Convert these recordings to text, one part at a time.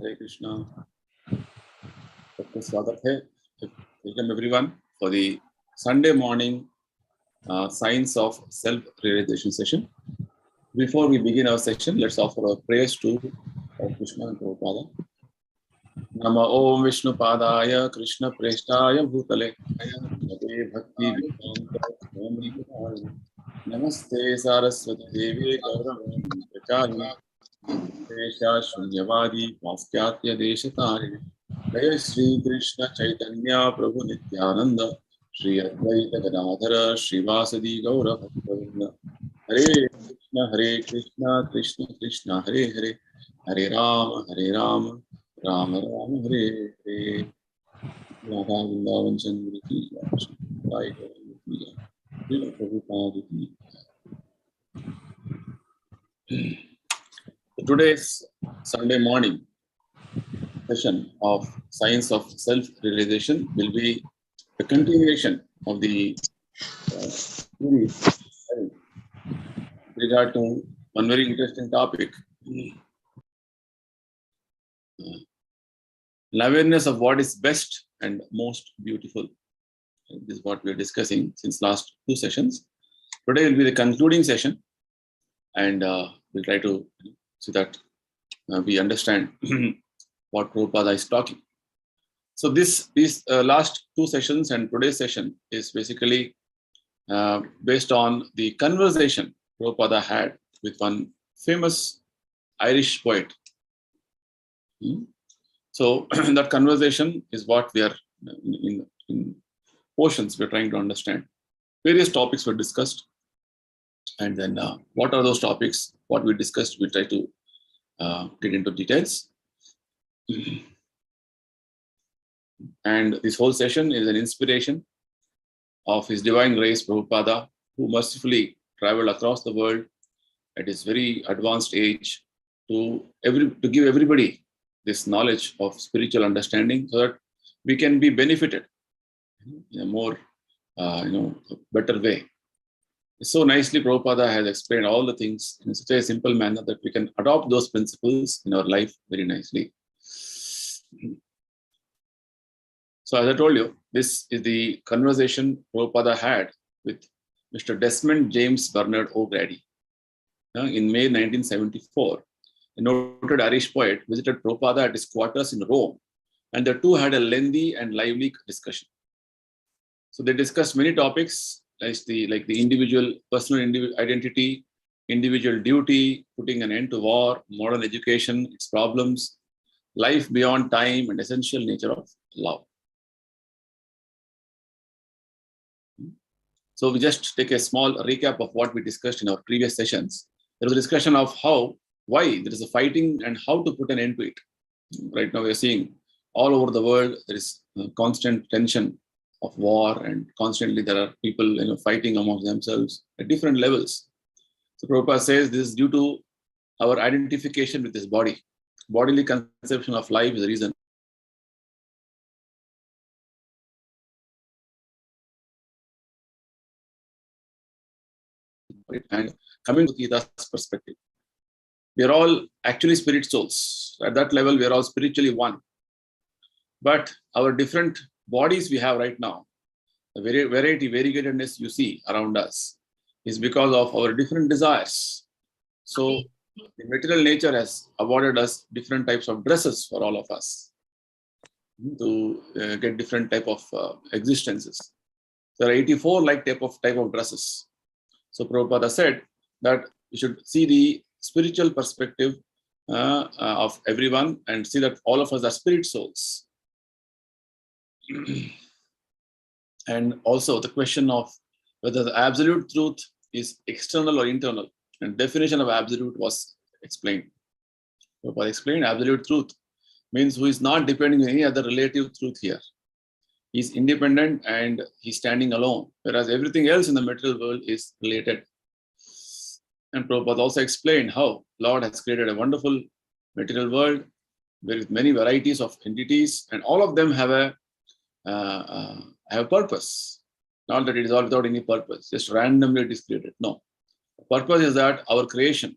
Hare Krishna. Welcome everyone for the Sunday morning Science of Self-Realization session. Before we begin our session, let's offer our prayers to Hare Krishna and Prabhupada. Nama Om Vishnu Padaya Krishna Preshtaya Bhutale Bhaktivedanta Swami Prabhupada. Namaste Saraswati Devi Gauravani Prachari Desha Shunyavadi Vastyatya Deshatari Jaya Shri Krishna Chaitanya Prabhu Nityananda Shri Advaita Gadadhara Shri Vasadi Gaura Bhaktavinda Hare Krishna Krishna Krishna Hare Hare Hare Rama Rama Rama Hare Hare Vrindavan Chandrodaya Mandir. Today's Sunday morning session of Science of Self-Realization will be a continuation of the series with regard to one very interesting topic, awareness of what is best and most beautiful. This is what we are discussing since last two sessions. Today will be the concluding session, and we'll try to see that we understand what Prabhupada is talking. So these last two sessions and today's session is basically based on the conversation Prabhupada had with one famous Irish poet. So that conversation is what we are in portions we're trying to understand. Various topics were discussed, and then what are those topics? What we discussed, we try to get into details. And this whole session is an inspiration of His Divine Grace Prabhupada, who mercifully traveled across the world at his very advanced age to give everybody this knowledge of spiritual understanding, so that we can be benefited in a more better way. So nicely Prabhupada has explained all the things in such a simple manner that we can adopt those principles in our life very nicely. So as I told you, this is the conversation Prabhupada had with Mr. Desmond James Bernard O'Grady. In May 1974, a noted Irish poet visited Prabhupada at his quarters in Rome, and the two had a lengthy and lively discussion. So they discussed many topics, like the individual, personal identity, individual duty, putting an end to war, modern education, its problems, life beyond time, and essential nature of love. So we just take a small recap of what we discussed in our previous sessions. There was a discussion of why there is a fighting and how to put an end to it. Right now we are seeing all over the world there is constant tension of war, and constantly there are people fighting amongst themselves at different levels. So Prabhupada says this is due to our identification with this body. Bodily conception of life is the reason. And coming to Gita's perspective, we are all actually spirit souls. At that level, we are all spiritually one. But our different bodies we have right now, the variegatedness you see around us, is because of our different desires. So the material nature has awarded us different types of dresses for all of us to get different type of existences. There are 84 type of dresses. So Prabhupada said that we should see the spiritual perspective of everyone and see that all of us are spirit souls. And also the question of whether the absolute truth is external or internal, and definition of absolute was explained. Prabhupada explained absolute truth means who is not depending on any other relative truth here. He's independent and he's standing alone, whereas everything else in the material world is related. And Prabhupada also explained how Lord has created a wonderful material world with many varieties of entities, and all of them have a purpose. Not that it is all without any purpose, just randomly it is created. No. The purpose is that our creation,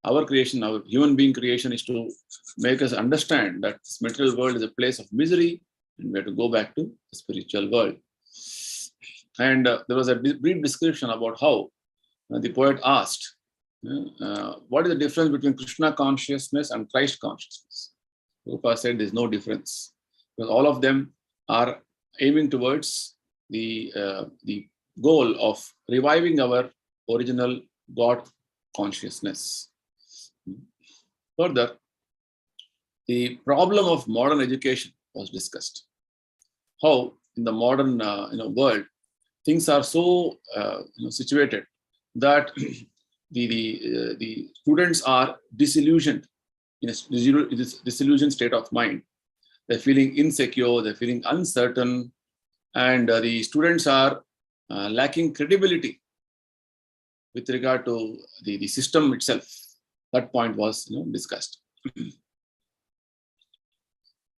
our creation, our human being creation is to make us understand that this material world is a place of misery and we have to go back to the spiritual world. And there was a brief description about how the poet asked, what is the difference between Krishna consciousness and Christ consciousness? Prabhupada said there's no difference, because all of them are aiming towards the goal of reviving our original God consciousness. Further, the problem of modern education was discussed. How in the modern world things are so situated that the students are disillusioned in a disillusioned state of mind. They're feeling insecure, they're feeling uncertain, and the students are lacking credibility with regard to the system itself. That point was discussed.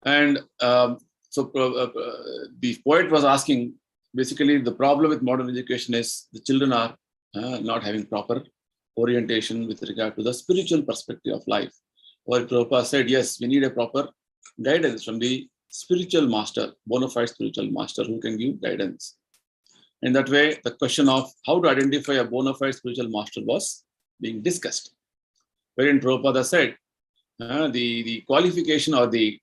And so the poet was asking, basically the problem with modern education is the children are not having proper orientation with regard to the spiritual perspective of life. Or Prabhupada said, yes, we need a proper guidance from the spiritual master, bona fide spiritual master who can give guidance. In that way, the question of how to identify a bona fide spiritual master was being discussed. Wherein Prabhupada said, the qualification or the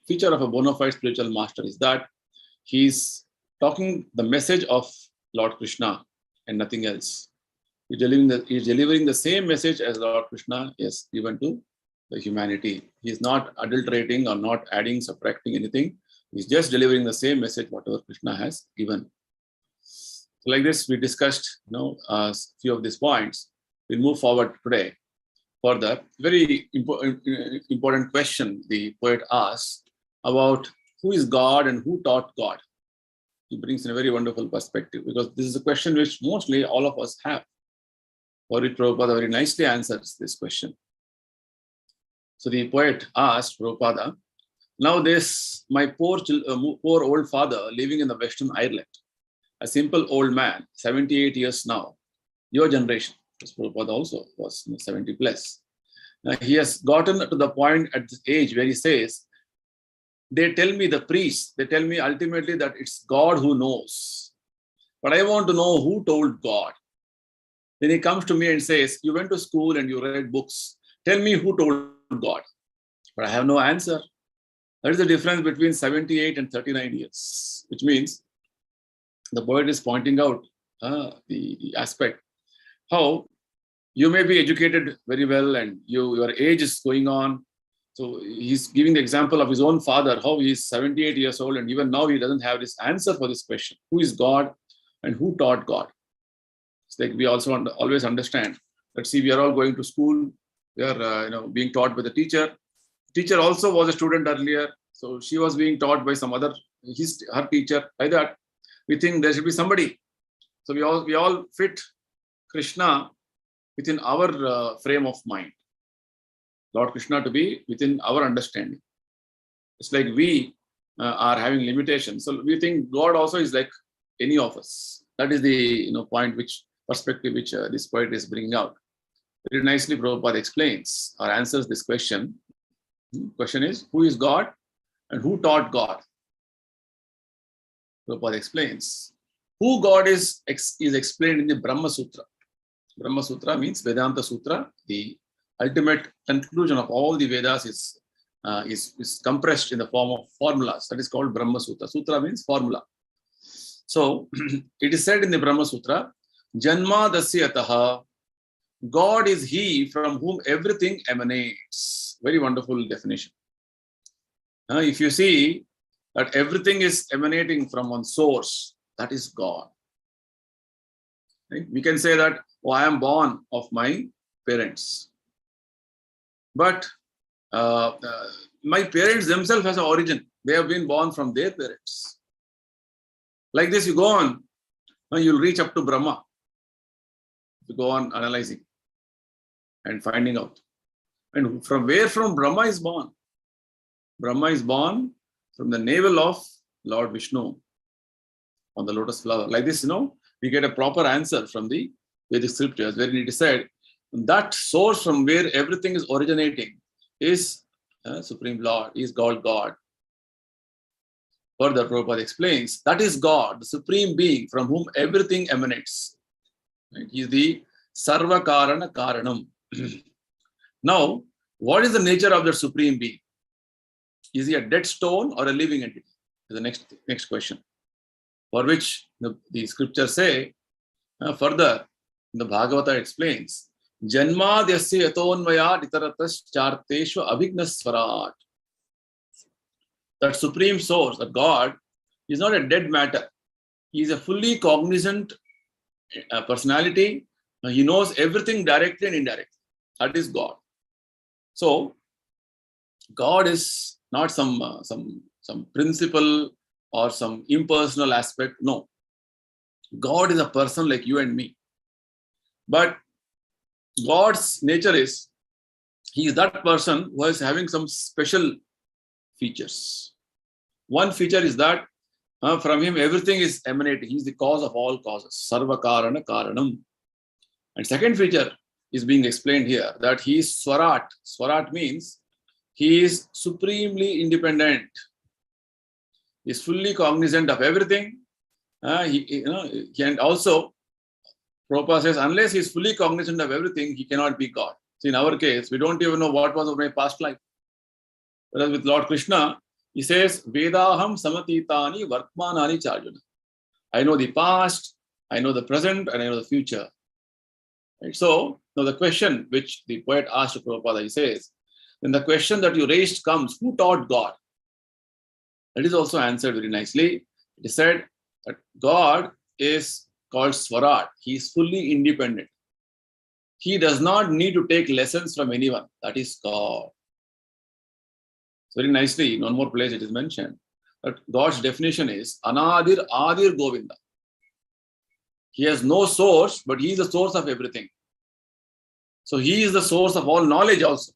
feature of a bona fide spiritual master is that he's talking the message of Lord Krishna and nothing else. He's delivering the same message as Lord Krishna is given to the humanity. He's not adulterating or not adding, subtracting anything. He's just delivering the same message whatever Krishna has given. So like this, we discussed a few of these points. We'll move forward today. Further, very important question the poet asks about who is God and who taught God. He brings in a very wonderful perspective, because this is a question which mostly all of us have. Prabhupada very nicely answers this question. So the poet asked Prabhupada, now this my poor old father living in the Western Ireland, a simple old man, 78 years now, your generation, because Prabhupada also was 70 plus. He has gotten to the point at this age where he says, they tell me, the priests, they tell me ultimately that it's God who knows. But I want to know who told God. Then he comes to me and says, you went to school and you read books. Tell me who told God. But I have no answer. That is the difference between 78 and 39 years, which means the poet is pointing out the aspect how you may be educated very well and your age is going on. So he's giving the example of his own father, how he's 78 years old and even now he doesn't have this answer for this question. Who is God and who taught God? It's like we also always understand that, see, we are all going to school. We are being taught by the teacher. Teacher also was a student earlier. So she was being taught by some other, her teacher. Like that, we think there should be somebody. So we all fit Krishna within our frame of mind. Lord Krishna to be within our understanding. It's like we are having limitations. So we think God also is like any of us. That is the perspective which this poet is bringing out. Very nicely Prabhupada explains or answers this question. The question is, who is God and who taught God? Prabhupada explains. Who God is explained in the Brahma Sutra. Brahma Sutra means Vedanta Sutra. The ultimate conclusion of all the Vedas is compressed in the form of formulas. That is called Brahma Sutra. Sutra means formula. So it is said in the Brahma Sutra, Janma dasyataha, God is he from whom everything emanates. Very wonderful definition. If you see that everything is emanating from one source, that is God. Right? We can say that, oh, I am born of my parents. But my parents themselves has an origin. They have been born from their parents. Like this, you go on, you'll reach up to Brahma. You go on analyzing and finding out. And from Brahma is born? Brahma is born from the navel of Lord Vishnu on the lotus flower. Like this, we get a proper answer from the Vedic scriptures, where it is said, that source from where everything is originating is Supreme Lord, is called God. Further, Prabhupada explains, that is God, the Supreme Being from whom everything emanates. Right? He is the Sarva Karana Karanam. Now, what is the nature of the Supreme Being? Is he a dead stone or a living entity? Is the next question. For which the scriptures say, further, the Bhagavata explains, Janmadyasya yatonvaya ditaratas charteshva abhignaswarat. That supreme source, that God, is not a dead matter. He is a fully cognizant personality. He knows everything directly and indirectly. That is God. So, God is not some principle or some impersonal aspect. No. God is a person like you and me. But God's nature is, he is that person who is having some special features. One feature is that from him everything is emanating. He is the cause of all causes. Sarva Karana Karanam. And second feature is being explained here, that he is Swarat. Swarat means he is supremely independent. He is fully cognizant of everything. And also, Prabhupada says, unless he is fully cognizant of everything, he cannot be God. So in our case, we don't even know what was my past life. Whereas with Lord Krishna, he says, Vedaham samatitani vartmanani charjuna. I know the past, I know the present, and I know the future. Right? So, now the question which the poet asked to Prabhupada, he says, then the question that you raised comes, who taught God? That is also answered very nicely. It is said that God is called Swarat. He is fully independent. He does not need to take lessons from anyone. That is God. Very nicely, in one more place it is mentioned that God's definition is Anadir Adir Govinda. He has no source, but he is the source of everything. So he is the source of all knowledge also.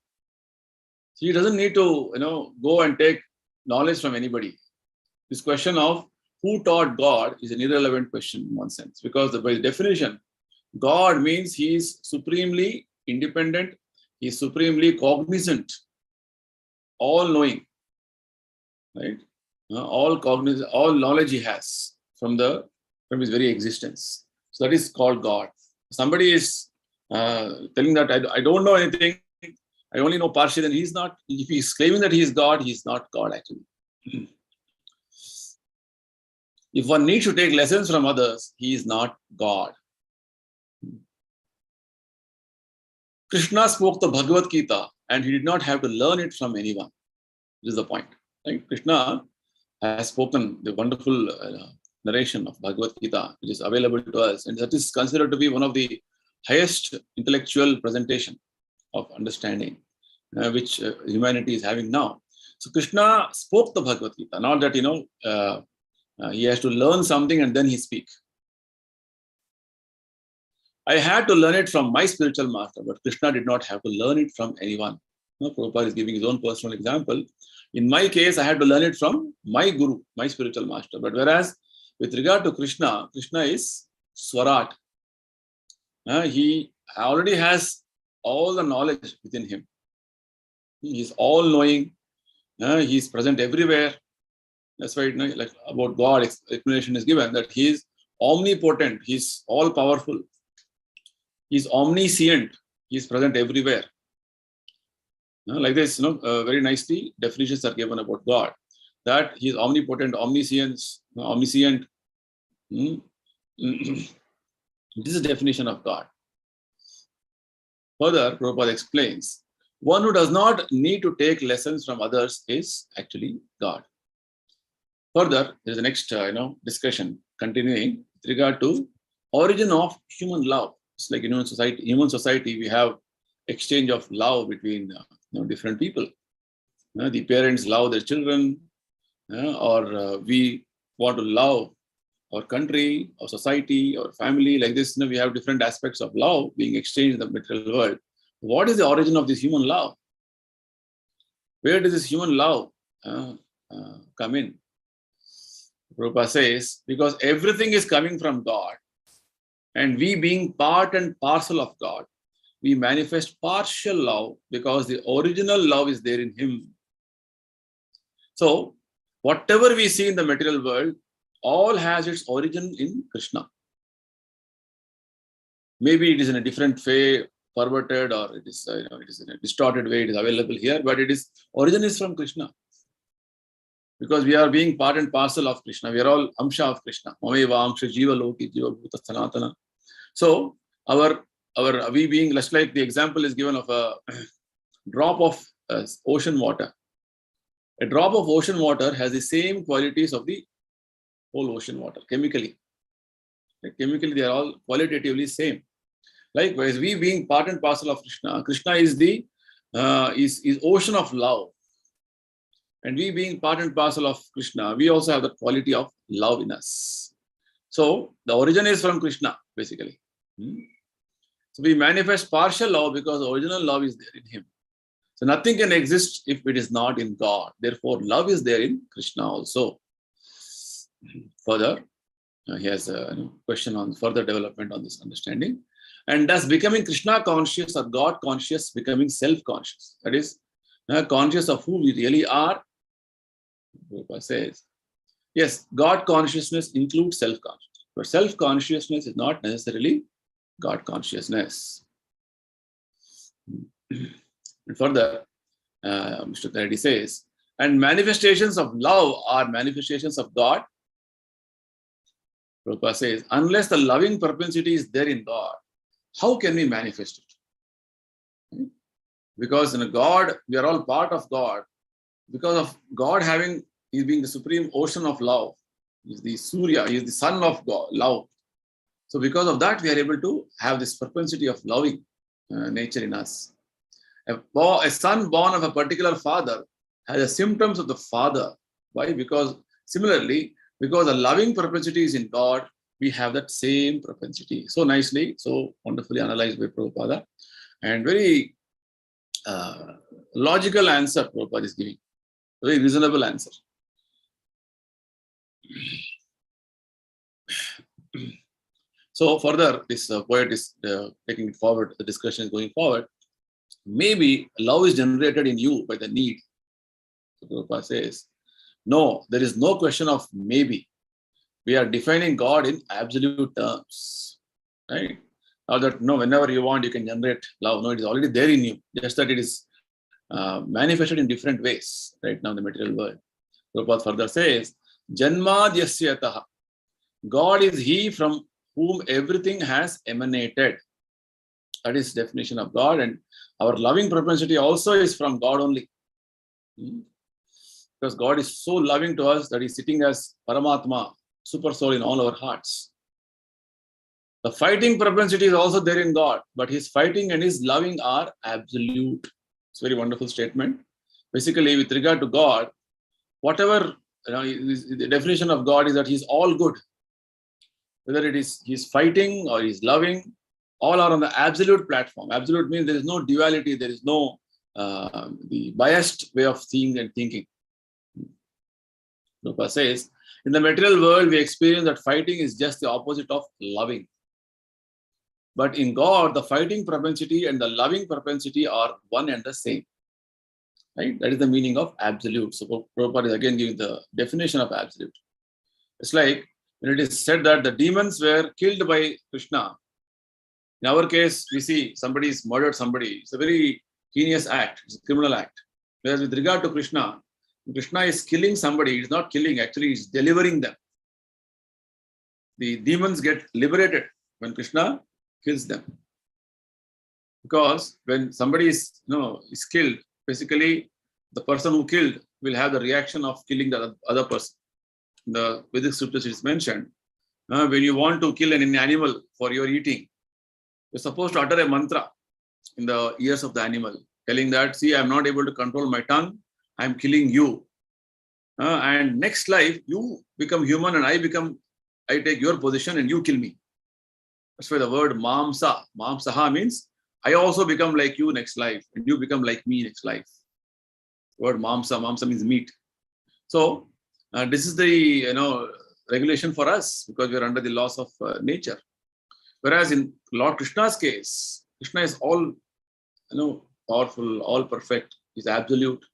So he doesn't need to, go and take knowledge from anybody. This question of who taught God is an irrelevant question in one sense, because by definition, God means he is supremely independent, he is supremely cognizant, all-knowing, right? All knowledge he has from his very existence. So that is called God. Somebody is telling that I don't know anything, I only know partially, then he's not. If he's claiming that he is God, he's not God actually. If one needs to take lessons from others, he is not God. Krishna spoke the Bhagavad Gita and he did not have to learn it from anyone. This is the point. Right? Krishna has spoken the wonderful narration of Bhagavad Gita, which is available to us, and that is considered to be one of the highest intellectual presentation of understanding which humanity is having now. So Krishna spoke the Bhagavad Gita, not that he has to learn something and then he speaks. I had to learn it from my spiritual master, but Krishna did not have to learn it from anyone. Prabhupada is giving his own personal example. In my case, I had to learn it from my guru, my spiritual master. But whereas with regard to Krishna, Krishna is Swarat. He already has all the knowledge within him. He is all-knowing. He is present everywhere. That's why, like about God, explanation is given that he is omnipotent. He is all-powerful. He is omniscient. He is present everywhere. Like this, very nicely definitions are given about God. That he is omnipotent, omniscient. This is the definition of God. Further, Prabhupada explains, one who does not need to take lessons from others is actually God. Further, there is the next discussion continuing with regard to origin of human love. It's like in human society, we have exchange of love between different people. The parents love their children, or we want to love our country, our society, our family. Like this, we have different aspects of love being exchanged in the material world. What is the origin of this human love? Where does this human love come in? Prabhupada says, because everything is coming from God, and we being part and parcel of God, we manifest partial love because the original love is there in him. So, whatever we see in the material world, all has its origin in Krishna. Maybe it is in a different way, perverted, or it is, it is in a distorted way. It is available here, but origin is from Krishna. Because we are being part and parcel of Krishna. We are all amsha of Krishna. Mameva amsha jiva loki jiva bhuta sanatana. So we being, just like the example is given of a drop of ocean water. A drop of ocean water has the same qualities of the whole ocean water chemically. Chemically, they are all qualitatively same. Likewise, we being part and parcel of Krishna, Krishna is the is ocean of love. And we being part and parcel of Krishna, we also have the quality of love in us. So the origin is from Krishna, basically. So we manifest partial love because the original love is there in him. So nothing can exist if it is not in God. Therefore, love is there in Krishna also. Further, he has a question on further development on this understanding. And thus becoming Krishna conscious or God conscious, becoming self-conscious. That is, conscious of who we really are. Prabhupada says, yes, God consciousness includes self-consciousness. But self-consciousness is not necessarily God consciousness. And further, Mr. Reddy says, and manifestations of love are manifestations of God. Prabhupada says, unless the loving propensity is there in God, how can we manifest it? Because in God, we are all part of God. Because of God He being the supreme ocean of love. He is the Surya, He is the sun of God, love. So because of that, we are able to have this propensity of loving nature in us. A son born of a particular father has the symptoms of the father. Why? Because similarly, because a loving propensity is in God, we have that same propensity. So nicely, so wonderfully analyzed by Prabhupada. And very logical answer Prabhupada is giving. Very reasonable answer. So further, this poet is taking it forward, the discussion is going forward. Maybe love is generated in you by the need. So Prabhupada says, no, there is no question of maybe. We are defining God in absolute terms. Right? Now that, whenever you want, you can generate love. No, it is already there in you. Just that it is manifested in different ways right now in the material world. Prabhupada further says, Janmadyasyataha. God is He from whom everything has emanated. That is definition of God, and our loving propensity also is from God only. Because God is so loving to us that He's sitting as Paramatma, super soul in all our hearts. The fighting propensity is also there in God, but His fighting and His loving are absolute. It's a very wonderful statement. Basically, with regard to God, whatever, the definition of God is that He's all good. Whether it is He's fighting or He's loving, all are on the absolute platform. Absolute means there is no duality, there is no the biased way of seeing and thinking. Prabhupada says, in the material world, we experience that fighting is just the opposite of loving. But in God, the fighting propensity and the loving propensity are one and the same. Right? That is the meaning of absolute. So Prabhupada is again giving the definition of absolute. It's like when it is said that the demons were killed by Krishna. In our case, we see somebody has murdered somebody. It's a very heinous act. It's a criminal act. Whereas with regard to Krishna, Krishna is killing somebody. He's not killing, actually he's delivering them. The demons get liberated when Krishna kills them. Because when somebody is killed, basically the person who killed will have the reaction of killing the other person. In the Vedic scriptures it is mentioned, when you want to kill an animal for your eating, you're supposed to utter a mantra in the ears of the animal, telling that, see, I'm not able to control my tongue, I'm killing you. And next life, you become human and I take your position and you kill me. That's why the word mamsaha means, I also become like you next life and you become like me next life. The word mamsa means meat. So this is the regulation for us because we are under the laws of nature. Whereas in Lord Krishna's case, Krishna is all powerful, all perfect, is absolute.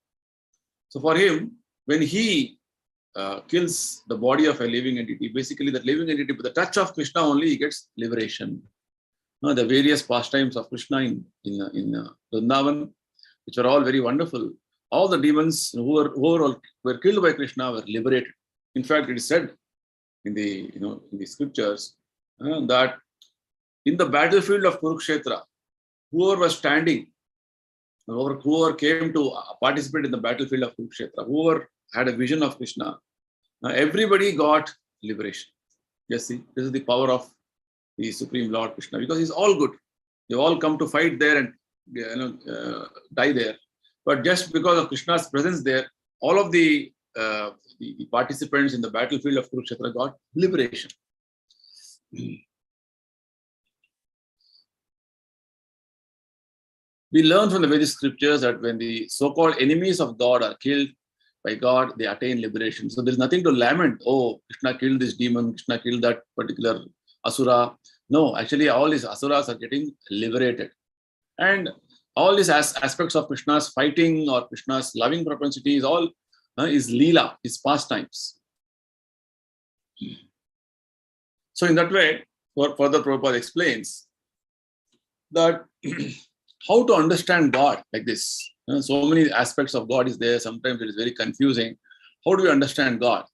So for him, when he kills the body of a living entity, basically that living entity, with the touch of Krishna only, he gets liberation. The various pastimes of Krishna in Vrindavan, which are all very wonderful. All the demons who were killed by Krishna were liberated. In fact, it is said in the scriptures that in the battlefield of Kurukshetra, whoever was standing, whoever came to participate in the battlefield of Kurukshetra, whoever had a vision of Krishna, everybody got liberation. Yes, see, this is the power of the Supreme Lord Krishna, because he's all good. They all come to fight there and die there. But just because of Krishna's presence there, all of the participants in the battlefield of Kurukshetra got liberation. We learn from the Vedic scriptures that when the so-called enemies of God are killed by God, they attain liberation. So there's nothing to lament. Oh, Krishna killed this demon, Krishna killed that particular asura. No, actually all these asuras are getting liberated. And all these aspects of Krishna's fighting or Krishna's loving propensity is all is Leela, is pastimes. So in that way, further Prabhupada explains that how to understand God like this. So many aspects of God is there. Sometimes it is very confusing. How do we understand God?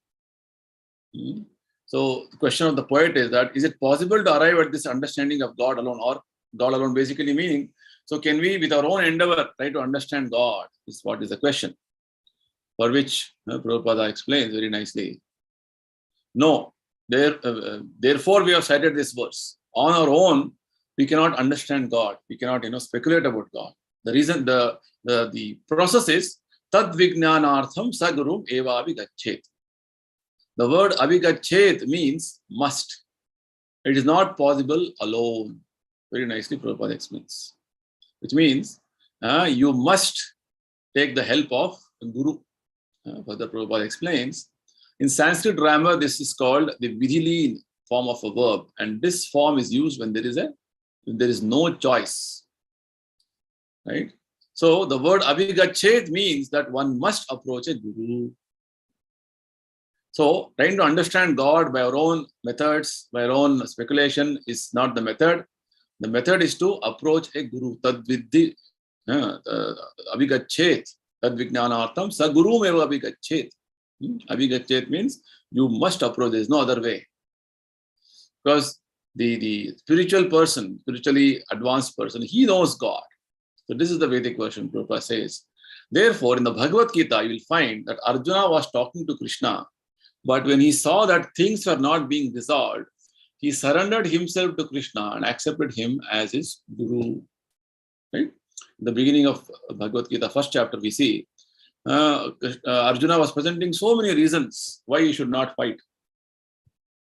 So the question of the poet is that, is it possible to arrive at this understanding of God alone, or God alone basically meaning, so can we with our own endeavor try to understand God? Is what is the question. For which Prabhupada explains very nicely. No, therefore we have cited this verse. On our own, we cannot understand God. We cannot speculate about God. The reason, the process is tad vijnanartham sagurum eva abhigachet. The word abhigachet means must. It is not possible alone. Very nicely Prabhupada explains. Which means you must take the help of a guru. Further Prabhupada explains, in Sanskrit grammar, this is called the vidhileen form of a verb. And this form is used when there is no choice. Right? So the word abhigachet means that one must approach a guru. So trying to understand God by our own methods, by our own speculation is not the method. The method is to approach a guru. Tad vidhi abhigachet. Tad vijnanartham sa guru eva abhigachet. Abhigachet means you must approach. There is no other way. Because the spiritual person, spiritually advanced person, he knows God. So this is the Vedic version, Prabhupada says. Therefore, in the Bhagavad Gita, you will find that Arjuna was talking to Krishna, but when he saw that things were not being resolved, he surrendered himself to Krishna and accepted him as his guru. Right? In the beginning of Bhagavad Gita, first chapter, we see Arjuna was presenting so many reasons why he should not fight.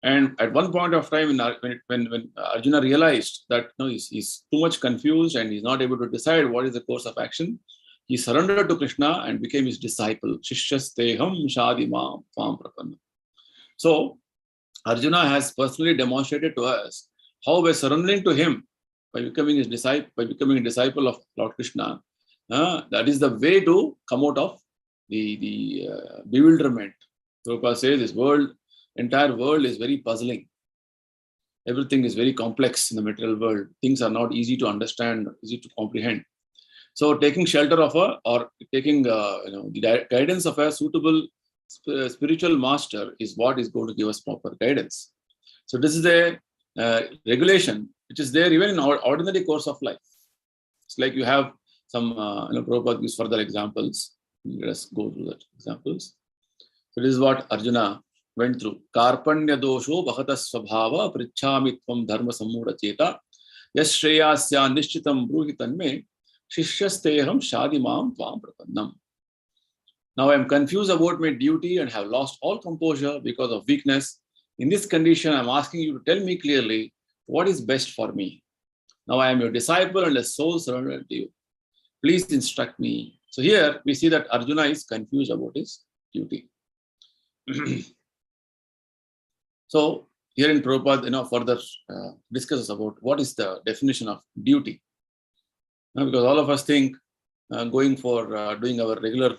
And at one point of time, when Arjuna realized that he's too much confused and he's not able to decide what is the course of action, he surrendered to Krishna and became his disciple. Shishyasteham shadimam tvam prapanna. So Arjuna has personally demonstrated to us how by surrendering to him, by becoming a disciple of Lord Krishna, that is the way to come out of the bewilderment. Prabhupada says this entire world is very puzzling. Everything is very complex in the material world. Things are not easy to understand, easy to comprehend. So taking shelter of or taking the guidance of a suitable spiritual master is what is going to give us proper guidance. So this is a regulation which is there even in our ordinary course of life. It's like you have some, Prabhupada gives further examples. Let us go through that examples. So this is what Arjuna went through. Karpanya dosho bhakata svabhava prichhamitvam dharma sammura cheta yashreyasya nishchitam bruhitanme shishyasteham shadimam tvam prapannam. Now I am confused about my duty and have lost all composure because of weakness. In this condition, I am asking you to tell me clearly what is best for me. Now I am your disciple and a soul surrendered to you. Please instruct me. So here we see that Arjuna is confused about his duty. So here in Prabhupada, further discusses about what is the definition of duty. Because all of us think going for doing our regular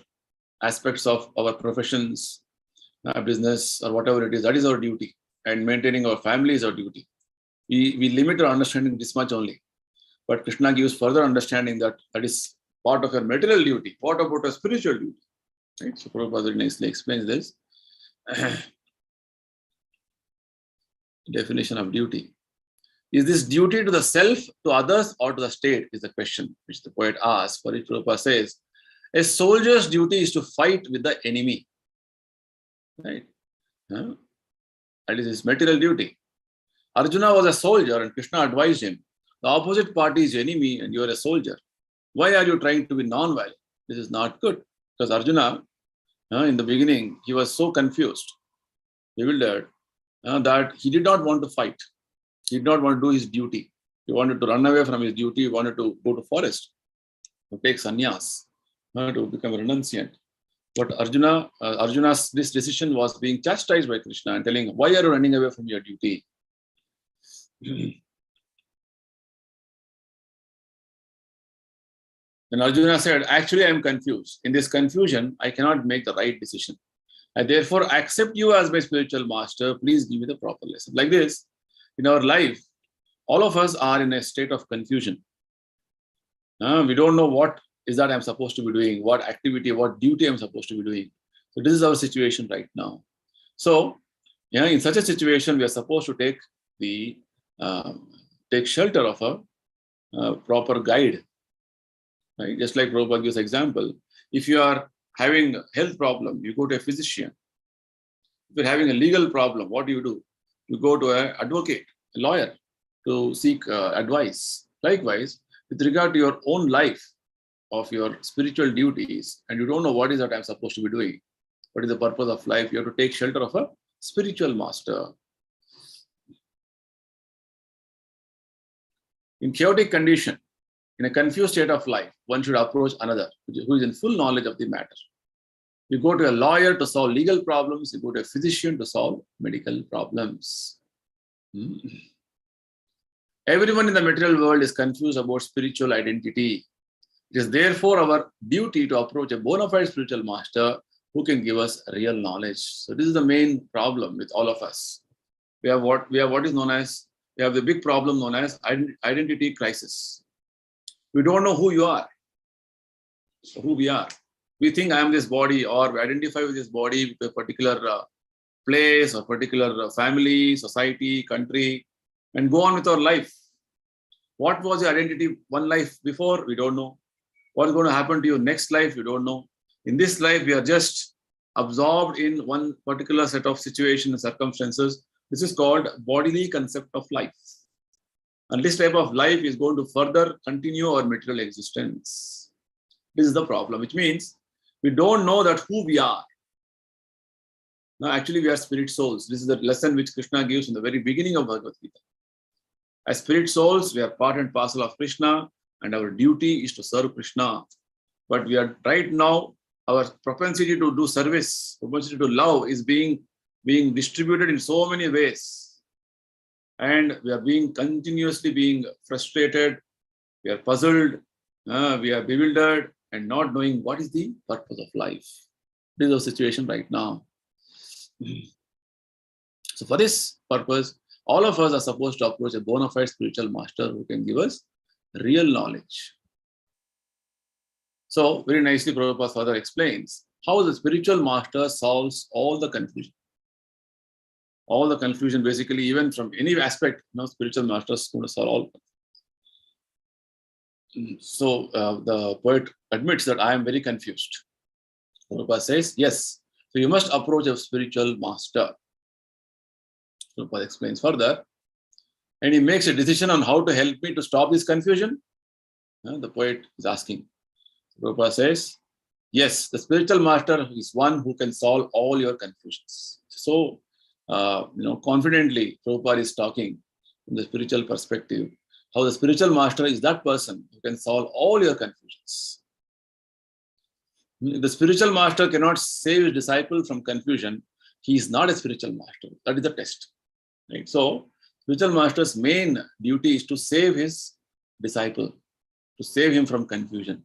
aspects of our professions, business, or whatever it is, that is our duty. And maintaining our family is our duty. We limit our understanding this much only. But Krishna gives further understanding that that is part of your material duty. What about a spiritual duty? Right? So Prabhupada very nicely explains this. Definition of duty. Is this duty to the self, to others, or to the state? Is the question which the poet asks. For which Prabhupada says, a soldier's duty is to fight with the enemy. Right? That is his material duty. Arjuna was a soldier and Krishna advised him, the opposite party is your enemy and you are a soldier. Why are you trying to be non-violent? This is not good. Because Arjuna, in the beginning, he was so confused, bewildered, that he did not want to fight. He did not want to do his duty. He wanted to run away from his duty. He wanted to go to forest, to take sannyas, to become a renunciant. But Arjuna's this decision was being chastised by Krishna and telling, why are you running away from your duty? Then Arjuna said, actually, I am confused. In this confusion, I cannot make the right decision. I therefore accept you as my spiritual master. Please give me the proper lesson. Like this, in our life, all of us are in a state of confusion. We don't know what is that I'm supposed to be doing, what activity, what duty I'm supposed to be doing. So this is our situation right now. So, in such a situation, we are supposed to take shelter of a proper guide. Right? Just like Prabhupada gives example, if you are having a health problem, you go to a physician. If you're having a legal problem, what do? You go to an advocate, a lawyer, to seek advice. Likewise, with regard to your own life, of your spiritual duties, and you don't know what is that I'm supposed to be doing, what is the purpose of life, you have to take shelter of a spiritual master. In chaotic condition, in a confused state of life, one should approach another who is in full knowledge of the matter. You go to a lawyer to solve legal problems, you go to a physician to solve medical problems. Everyone in the material world is confused about spiritual identity. It is therefore our duty to approach a bona fide spiritual master who can give us real knowledge. So this is the main problem with all of us. We have the big problem known as identity crisis. We don't know who you are, who we are. We think I am this body, or we identify with this body, with a particular place or particular family, society, country, and go on with our life. What was your identity one life before? We don't know. What is going to happen to you next life? You don't know. In this life, we are just absorbed in one particular set of situations and circumstances. This is called bodily concept of life. And this type of life is going to further continue our material existence. This is the problem, which means we don't know that who we are. Now, actually, we are spirit souls. This is the lesson which Krishna gives in the very beginning of Bhagavad Gita. As spirit souls, we are part and parcel of Krishna, and our duty is to serve Krishna. But we are right now, our propensity to do service, propensity to love is being distributed in so many ways. And we are continuously being frustrated, we are puzzled, we are bewildered, and not knowing what is the purpose of life. This is our situation right now. So for this purpose, all of us are supposed to approach a bona fide spiritual master who can give us real knowledge. So very nicely Prabhupada further explains how the spiritual master solves all the confusion. All the confusion, basically, even from any aspect, spiritual master is going to solve all. So the poet admits that I am very confused. Prabhupada says, yes, so you must approach a spiritual master. Prabhupada explains further, and he makes a decision on how to help me to stop this confusion. The poet is asking. Prabhupada says, yes, the spiritual master is one who can solve all your confusions. So, confidently, Prabhupada is talking from the spiritual perspective, how the spiritual master is that person who can solve all your confusions. If the spiritual master cannot save his disciple from confusion, he is not a spiritual master. That is the test. Right? So, spiritual master's main duty is to save his disciple. to save him from confusion.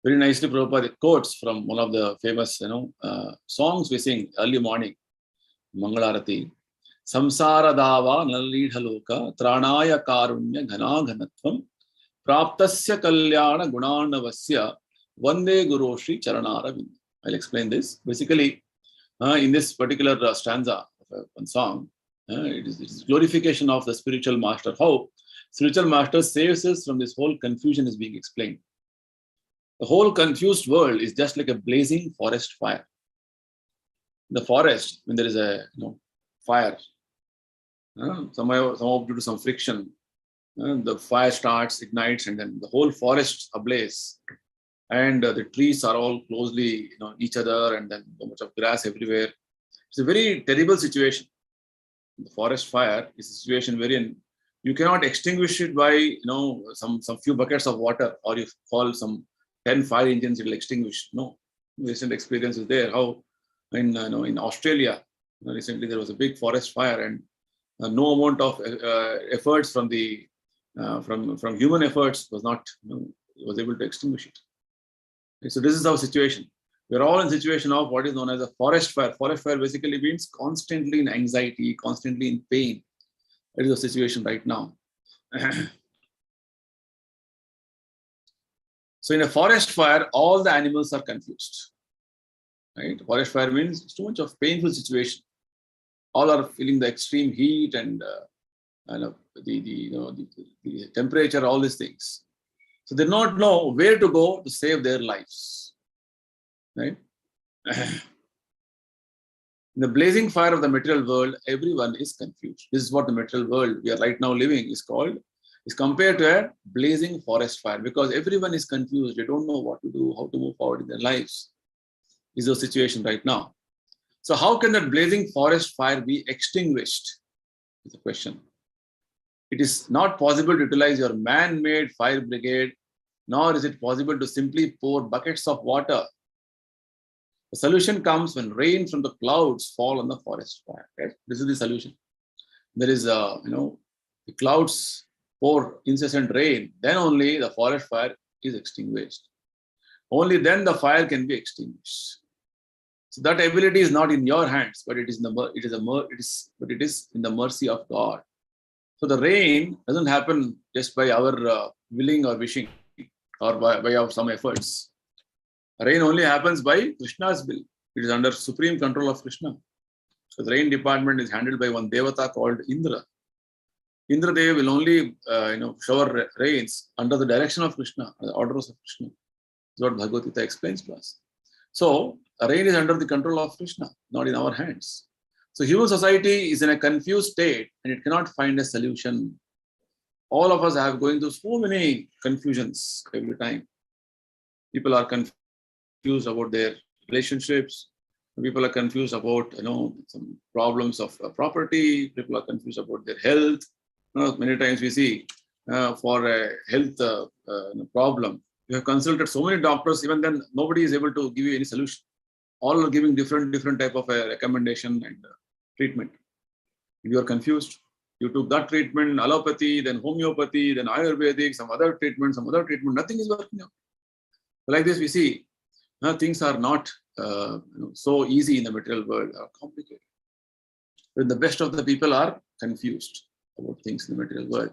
Very nicely, Prabhupada quotes from one of the famous, songs we sing early morning, Mangalarati. Samsara dava nalidhaloka tranaya karunya ghana ghanatvam praptasya kalyana gunanavasya vande guru shri charanaravind. I'll explain this. Basically, in this particular stanza of one song, it is glorification of the spiritual master. How spiritual master saves us from this whole confusion is being explained. The whole confused world is just like a blazing forest fire. In the forest, when there is a fire, somehow due to some friction, the fire starts, ignites, and then the whole forest ablaze. And the trees are all closely, each other, and then so much of grass everywhere. It's a very terrible situation. The forest fire is a situation wherein you cannot extinguish it by, some few buckets of water, or you call some 10 fire engines, it will extinguish. No, recent experience is there. How in Australia, recently there was a big forest fire, and no amount of efforts from the from human efforts was not was able to extinguish it. Okay, so this is our situation. We're all in situation of what is known as a forest fire. Forest fire basically means constantly in anxiety, constantly in pain. That is the situation right now. So in a forest fire, all the animals are confused. Right? Forest fire means too much of painful situation. All are feeling the extreme heat and the temperature, all these things. So they do not know where to go to save their lives. Right? In the blazing fire of the material world, everyone is confused. This is what the material world we are right now living is called. Is compared to a blazing forest fire, because everyone is confused. They don't know what to do, how to move forward in their lives. This is the situation right now. So how can that blazing forest fire be extinguished? Is the question. It is not possible to utilize your man-made fire brigade, nor is it possible to simply pour buckets of water. The solution comes when rain from the clouds fall on the forest fire. Right? This is the solution. There is the clouds pour incessant rain, then only the forest fire is extinguished. Only then the fire can be extinguished. So that ability is not in your hands, but it is in the mercy of God. So the rain doesn't happen just by our willing or wishing, or by our some efforts. Rain only happens by Krishna's will. It is under supreme control of Krishna. So the rain department is handled by one devata called Indra. Indra Dev will only shower rains under the direction of Krishna, the orders of Krishna. That's what Bhagavad Gita explains to us. So rain is under the control of Krishna, not in our hands. So human society is in a confused state and it cannot find a solution. All of us have going through so many confusions every time. People are confused about their relationships. People are confused about some problems of property. People are confused about their health. Many times we see for a health problem, you have consulted so many doctors, even then nobody is able to give you any solution. All are giving different type of recommendation and treatment. You are confused. You took that treatment, allopathy, then homeopathy, then Ayurvedic, some other treatment. Nothing is working out. Like this, we see things are not so easy in the material world. Are complicated. When the best of the people are confused about things in the material world.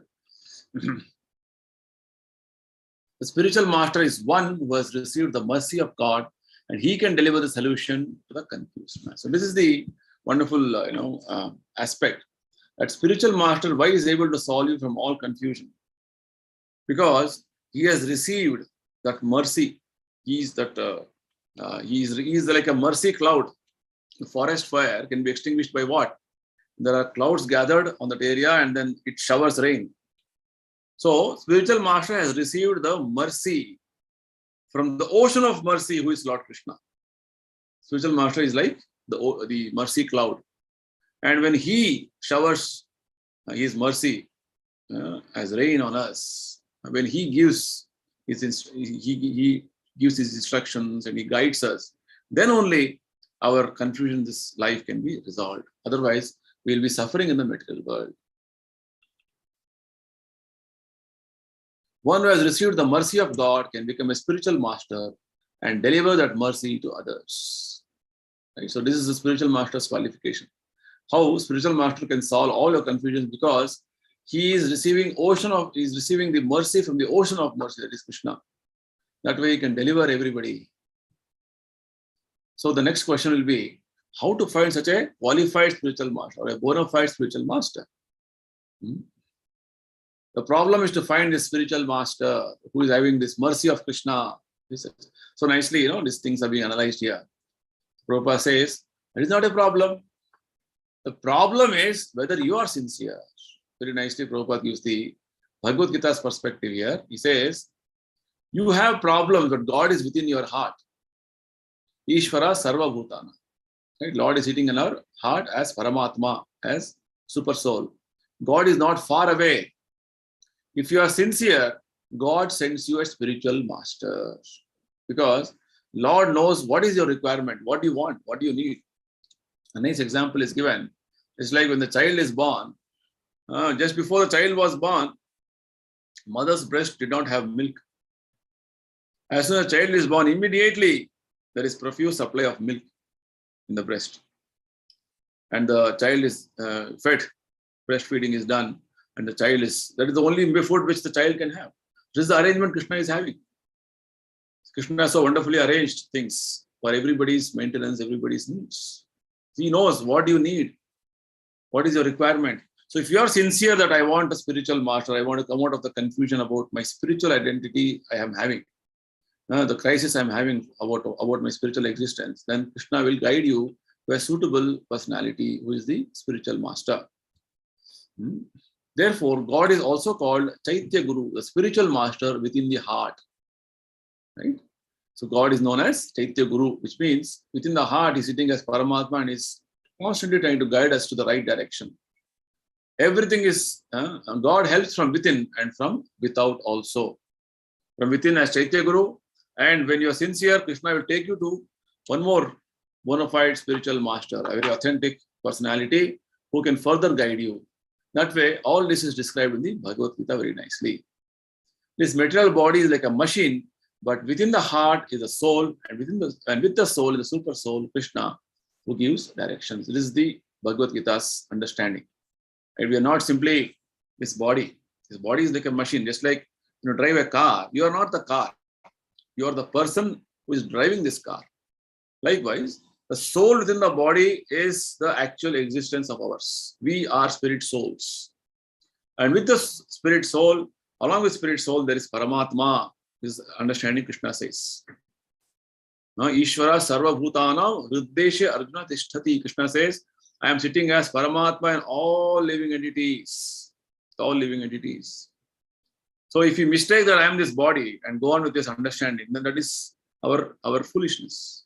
The spiritual master is one who has received the mercy of God, and he can deliver the solution to the confused man. So this is the wonderful aspect. That spiritual master, why is able to solve you from all confusion? Because he has received that mercy. He is like a mercy cloud. The forest fire can be extinguished by what? There are clouds gathered on that area and then it showers rain. So spiritual master has received the mercy from the ocean of mercy, who is Lord Krishna. Spiritual master is like the mercy cloud. And when he showers his mercy as rain on us, when he gives he gives his instructions and he guides us, then only our confusion in this life can be resolved. Otherwise, we will be suffering in the material world. One who has received the mercy of God can become a spiritual master and deliver that mercy to others. Right? So this is the spiritual master's qualification. How spiritual master can solve all your confusions, because he is receiving the mercy from the ocean of mercy, that is Krishna. That way he can deliver everybody. So the next question will be, how to find such a qualified spiritual master or a bona fide spiritual master? The problem is to find this spiritual master who is having this mercy of Krishna. So nicely, these things are being analyzed here. Prabhupada says, that is not a problem. The problem is whether you are sincere. Very nicely, Prabhupada gives the Bhagavad Gita's perspective here. He says, you have problems, but God is within your heart. Ishvara Sarva Bhutana. Right? Lord is sitting in our heart as Paramatma, as Super Soul. God is not far away. If you are sincere, God sends you a spiritual master. Because Lord knows what is your requirement, what you want, what you need. A nice example is given. It's like when the child is born, just before the child was born, mother's breast did not have milk. As soon as the child is born, immediately there is profuse supply of milk in the breast. And the child is fed, breastfeeding is done, and that is the only food which the child can have. This is the arrangement Krishna is having. Krishna has so wonderfully arranged things for everybody's maintenance, everybody's needs. He knows what you need, what is your requirement. So if you are sincere that I want a spiritual master, I want to come out of the confusion about my spiritual identity I am having, the crisis I am having about my spiritual existence, then Krishna will guide you to a suitable personality who is the spiritual master. Therefore, God is also called Chaitya Guru, the spiritual master within the heart. Right? So God is known as Chaitya Guru, which means within the heart he's sitting as Paramatma and is constantly trying to guide us to the right direction. Everything is, God helps from within and from without also. From within as Chaitya Guru, and when you are sincere, Krishna will take you to one more bona fide spiritual master, a very authentic personality who can further guide you. That way, all this is described in the Bhagavad Gita very nicely. This material body is like a machine, but within the heart is a soul, and with the soul is the super soul, Krishna, who gives directions. This is the Bhagavad Gita's understanding. And we are not simply this body. This body is like a machine, just like drive a car. You are not the car. You are the person who is driving this car. Likewise, the soul within the body is the actual existence of ours. We are spirit souls. And with the spirit soul, along with spirit soul, there is Paramatma. This is understanding Krishna says. Ishvara Sarva Bhutana Hriddeshe Arjuna Tishtati. Krishna says, I am sitting as Paramatma in all living entities. All living entities. So if you mistake that I am this body and go on with this understanding, then that is our foolishness.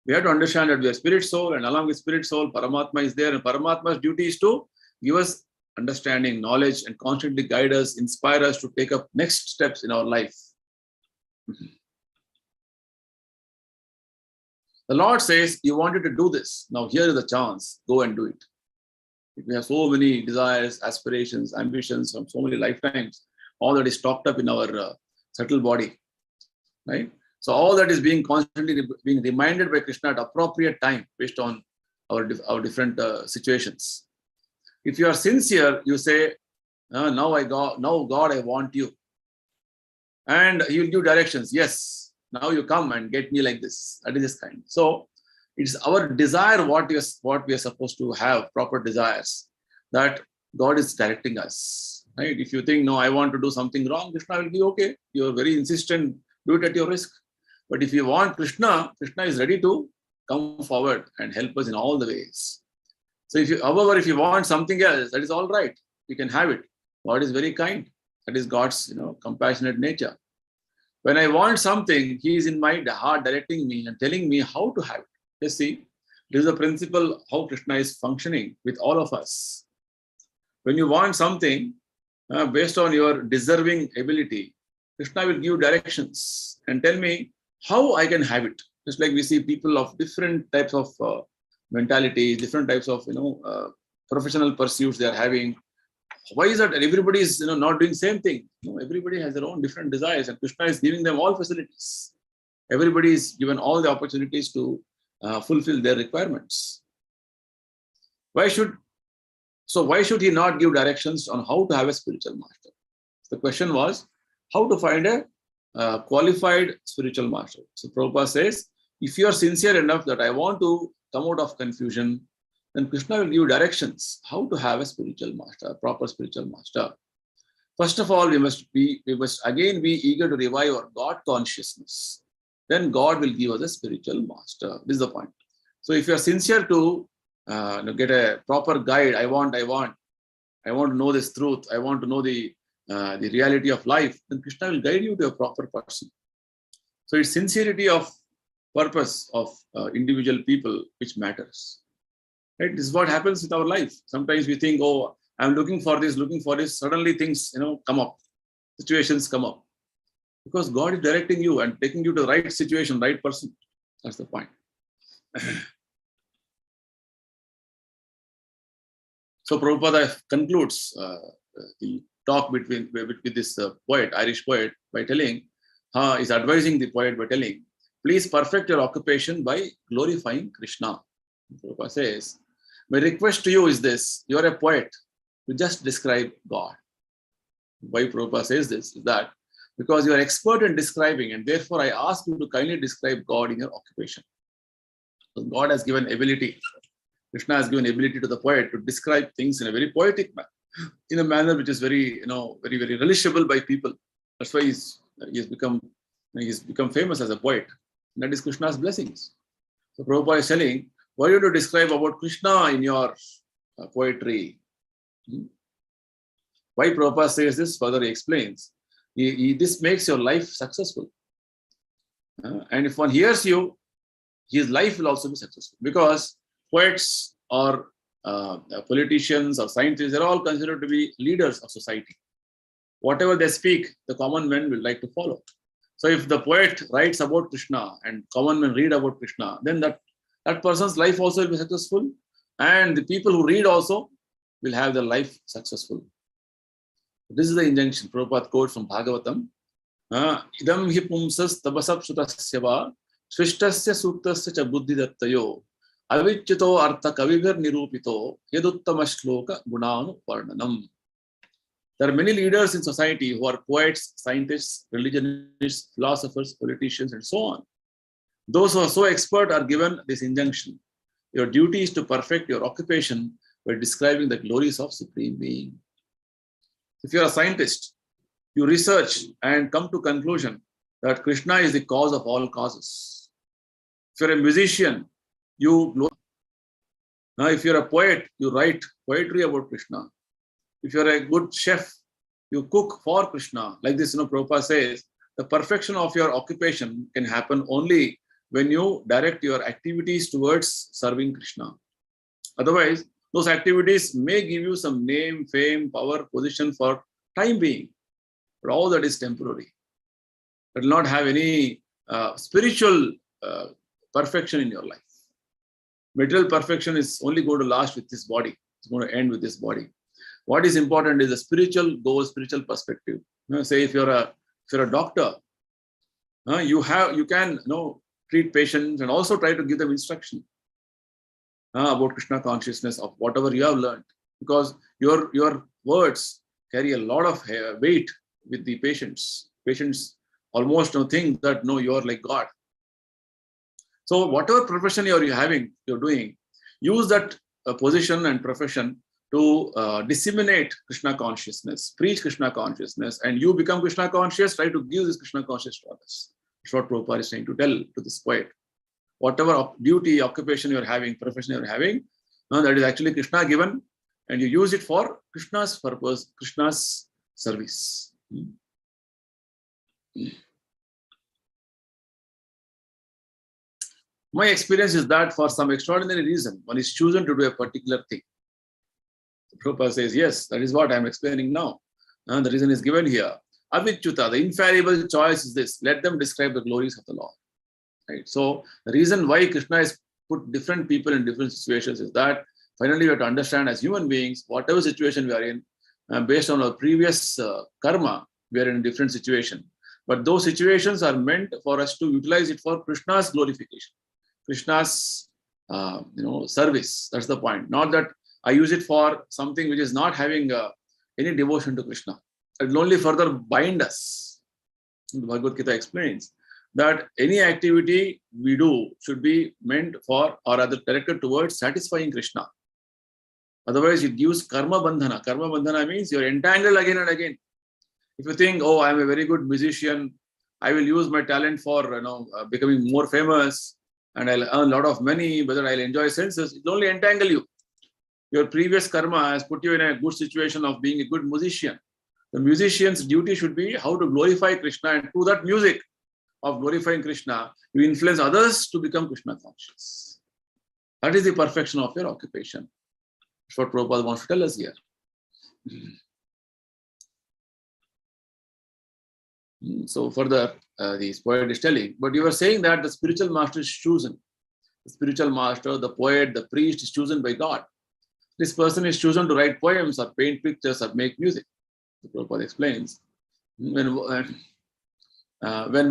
We have to understand that we are spirit soul, and along with spirit soul, Paramatma is there, and Paramatma's duty is to give us understanding, knowledge, and constantly guide us, inspire us to take up next steps in our life. The Lord says, you wanted to do this. Now here is the chance. Go and do it. We have so many desires, aspirations, ambitions from so many lifetimes. All that is stocked up in our subtle body. Right? So all that is being constantly being reminded by Krishna at appropriate time based on our different situations. If you are sincere, you say, now God, I want you. And he will give directions. Yes, now you come and get me like this. That is his kind. So it's our desire, what we are supposed to have, proper desires, that God is directing us. Right? If you think, no, I want to do something wrong, Krishna will be okay. You are very insistent, do it at your risk. But if you want Krishna, Krishna is ready to come forward and help us in all the ways. So however, if you want something else, that is all right. You can have it. God is very kind. That is God's compassionate nature. When I want something, he is in my heart directing me and telling me how to have it. You see, this is the principle how Krishna is functioning with all of us. When you want something, based on your deserving ability, Krishna will give directions and tell me how I can have it. Just like we see people of different types of mentalities, different types of professional pursuits they are having. why is that everybody is not doing same thing? No, everybody has their own different desires, and Krishna is giving them all facilities. Everybody is given all the opportunities to fulfill their requirements. Why should he not give directions on how to have a spiritual master? The question was how to find a qualified spiritual master. So Prabhupada says, if you are sincere enough that I want to come out of confusion, then Krishna will give directions how to have a spiritual master, a proper spiritual master. First of all, we must again be eager to revive our God consciousness. Then God will give us a spiritual master. This is the point. So if you are sincere to get a proper guide, I want to know this truth, I want to know the reality of life, then Krishna will guide you to a proper person. So it's sincerity of purpose of individual people which matters. Right? This is what happens with our life. Sometimes we think, oh, I'm looking for this. Suddenly things come up, situations come up. Because God is directing you and taking you to the right situation, right person. That's the point. So Prabhupada concludes the talk with this poet, Irish poet, by telling, is advising the poet by telling, please perfect your occupation by glorifying Krishna. Prabhupada says, my request to you is this: you are a poet, you just describe God. Why Prabhupada says this is that because you are expert in describing, and therefore I ask you to kindly describe God in your occupation. So God has given ability. Krishna has given ability to the poet to describe things in a very poetic manner, in a manner which is very, very, very relishable by people. That's why he's become famous as a poet. And that is Krishna's blessings. So Prabhupada is telling, why do you describe about Krishna in your poetry? Why Prabhupada says this? Further he explains. This makes your life successful. And if one hears you, his life will also be successful. Because poets or politicians or scientists, they're all considered to be leaders of society. Whatever they speak, the common men will like to follow. So if the poet writes about Krishna and common men read about Krishna, then that person's life also will be successful. And the people who read also will have their life successful. This is the injunction. Prabhupada quote from Bhagavatam. Idam hi pumsas tabasap sutasya va svishtasya suktasya cha buddhi dattayo avichito artha kavibhir nirupito yaduttama shloka gunanu varnanam. There are many leaders in society who are poets, scientists, religionists, philosophers, politicians, and so on. Those who are so expert are given this injunction. Your duty is to perfect your occupation by describing the glories of Supreme Being. If you are a scientist, you research and come to conclusion that Krishna is the cause of all causes. If you're a musician, you glorify. Now, if you're a poet, you write poetry about Krishna. If you're a good chef, you cook for Krishna. Like this, Prabhupada says, the perfection of your occupation can happen only when you direct your activities towards serving Krishna. Otherwise, those activities may give you some name, fame, power, position for time being, but all that is temporary. It will not have any spiritual perfection in your life. Material perfection is only going to last with this body. It's going to end with this body. What is important is the spiritual goal, spiritual perspective. Say if you're a doctor, you can treat patients and also try to give them instruction about Krishna consciousness of whatever you have learned, because your words carry a lot of weight with the patients. Patients almost think that you are like God. So whatever profession you're doing, use that position and profession to disseminate Krishna consciousness, preach Krishna consciousness, and you become Krishna conscious, try to give this Krishna consciousness to others. That's what Prabhupada is trying to tell to this poet. Whatever duty, occupation you're having, profession you're having, that is actually Krishna given, and you use it for Krishna's purpose, Krishna's service. My experience is that for some extraordinary reason, one is chosen to do a particular thing. Prabhupada says, yes, that is what I'm explaining now. The reason is given here. Avichyuta, the infallible choice is this: let them describe the glories of the Lord. Right? So the reason why Krishna has put different people in different situations is that finally we have to understand as human beings, whatever situation we are in, based on our previous karma, we are in a different situation. But those situations are meant for us to utilize it for Krishna's glorification, Krishna's service. That's the point. Not that I use it for something which is not having any devotion to Krishna. It will only further bind us. The Bhagavad Gita explains that any activity we do should be meant for, or rather directed towards satisfying Krishna. Otherwise, it gives karma bandhana. Karma bandhana means you're entangled again and again. If you think, oh, I'm a very good musician, I will use my talent for becoming more famous, and I'll earn a lot of money, whether I'll enjoy senses, it will only entangle you. Your previous karma has put you in a good situation of being a good musician. The musician's duty should be how to glorify Krishna, and through that music of glorifying Krishna, you influence others to become Krishna conscious. That is the perfection of your occupation. That's what Prabhupada wants to tell us here. So further, this poet is telling, but you were saying that the spiritual master is chosen. The spiritual master, the poet, the priest is chosen by God. This person is chosen to write poems or paint pictures or make music. The Prabhupada explains. When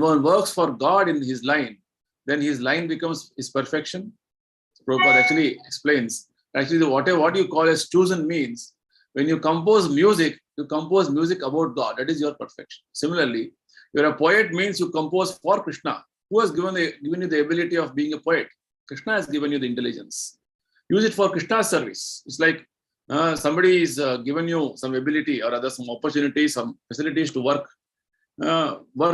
one works for God in his line, then his line becomes his perfection. So Prabhupada actually explains, actually what you call as chosen means, when you compose music about God. That is your perfection. Similarly, you're a poet means you compose for Krishna. Who has given you the ability of being a poet? Krishna has given you the intelligence. Use it for Krishna's service. It's like somebody is given you some ability or other some opportunities, some facilities to work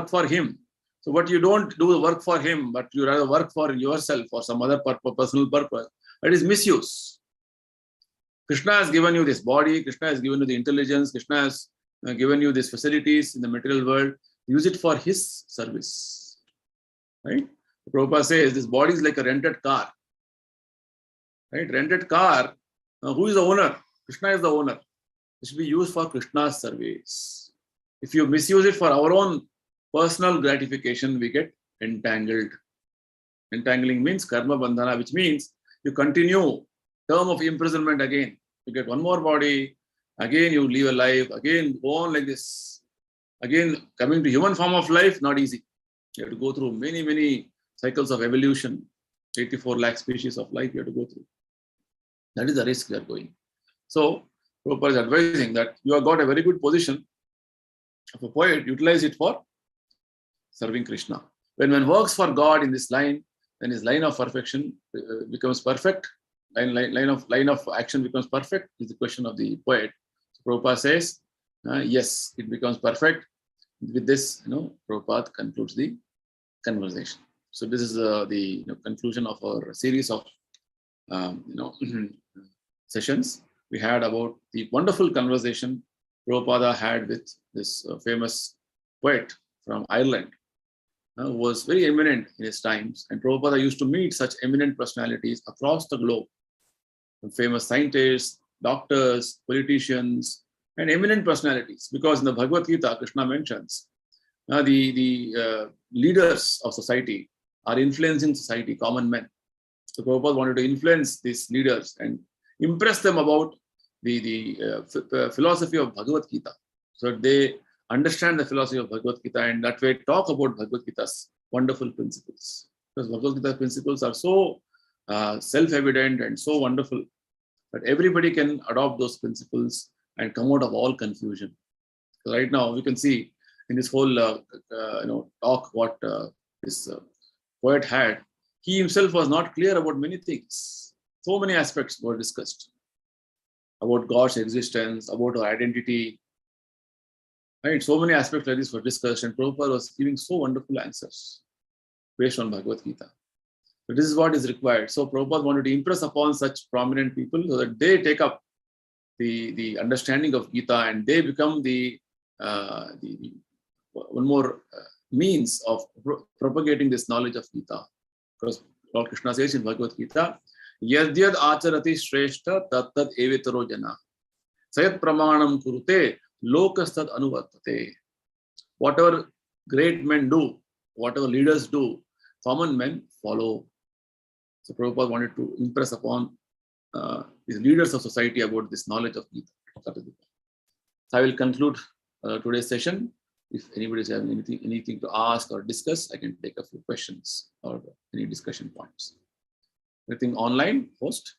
for him. So what you don't do the work for him, but you rather work for yourself or some other personal purpose. That is misuse. Krishna has given you this body. Krishna has given you the intelligence. Krishna has given you these facilities in the material world. Use it for his service. Right? Prabhupada says this body is like a rented car. Right? Rented car. Who is the owner? Krishna is the owner. It should be used for Krishna's service. If you misuse it for our own personal gratification, we get entangled. Entangling means karma bandhana, which means you continue term of imprisonment again. You get one more body, again you live a life, again go on like this. Again, coming to human form of life, not easy. You have to go through many, many cycles of evolution. 84 lakh species of life you have to go through. That is the risk we are going. So, Prabhupada is advising that you have got a very good position of a poet, utilize it for serving Krishna. When one works for God in this line, then his line of perfection becomes perfect. Line of action becomes perfect is the question of the poet. So Prabhupada says, yes, it becomes perfect. With this, Prabhupada concludes the conversation. So this is the conclusion of our series of sessions. We had about the wonderful conversation Prabhupada had with this famous poet from Ireland, who was very eminent in his times. And Prabhupada used to meet such eminent personalities across the globe, famous scientists, doctors, politicians, and eminent personalities. Because in the Bhagavad Gita, Krishna mentions the leaders of society are influencing society, common men. So Prabhupada wanted to influence these leaders and impress them about the philosophy of Bhagavad Gita, so that they understand the philosophy of Bhagavad Gita and that way talk about Bhagavad Gita's wonderful principles. Because Bhagavad Gita principles are so self-evident and so wonderful that everybody can adopt those principles and come out of all confusion. So right now, we can see in this whole talk what this poet had, he himself was not clear about many things. So many aspects were discussed about God's existence, about our identity. Right? So many aspects like this were discussed, and Prabhupada was giving so wonderful answers based on Bhagavad Gita. So this is what is required. So Prabhupada wanted to impress upon such prominent people so that they take up the understanding of Gita and they become the one more means of propagating this knowledge of Gita. Because Lord Krishna says in Bhagavad Gita, Yadyad acharati shreshta tattad evetaro jana sayat pramanam kurute lokastad anuvartate. Whatever great men do, whatever leaders do, common men follow. So Prabhupada wanted to impress upon these leaders of society about this knowledge of Gita. I will conclude today's session. If anybody is having anything to ask or discuss, I can take a few questions or any discussion points. Anything online, host?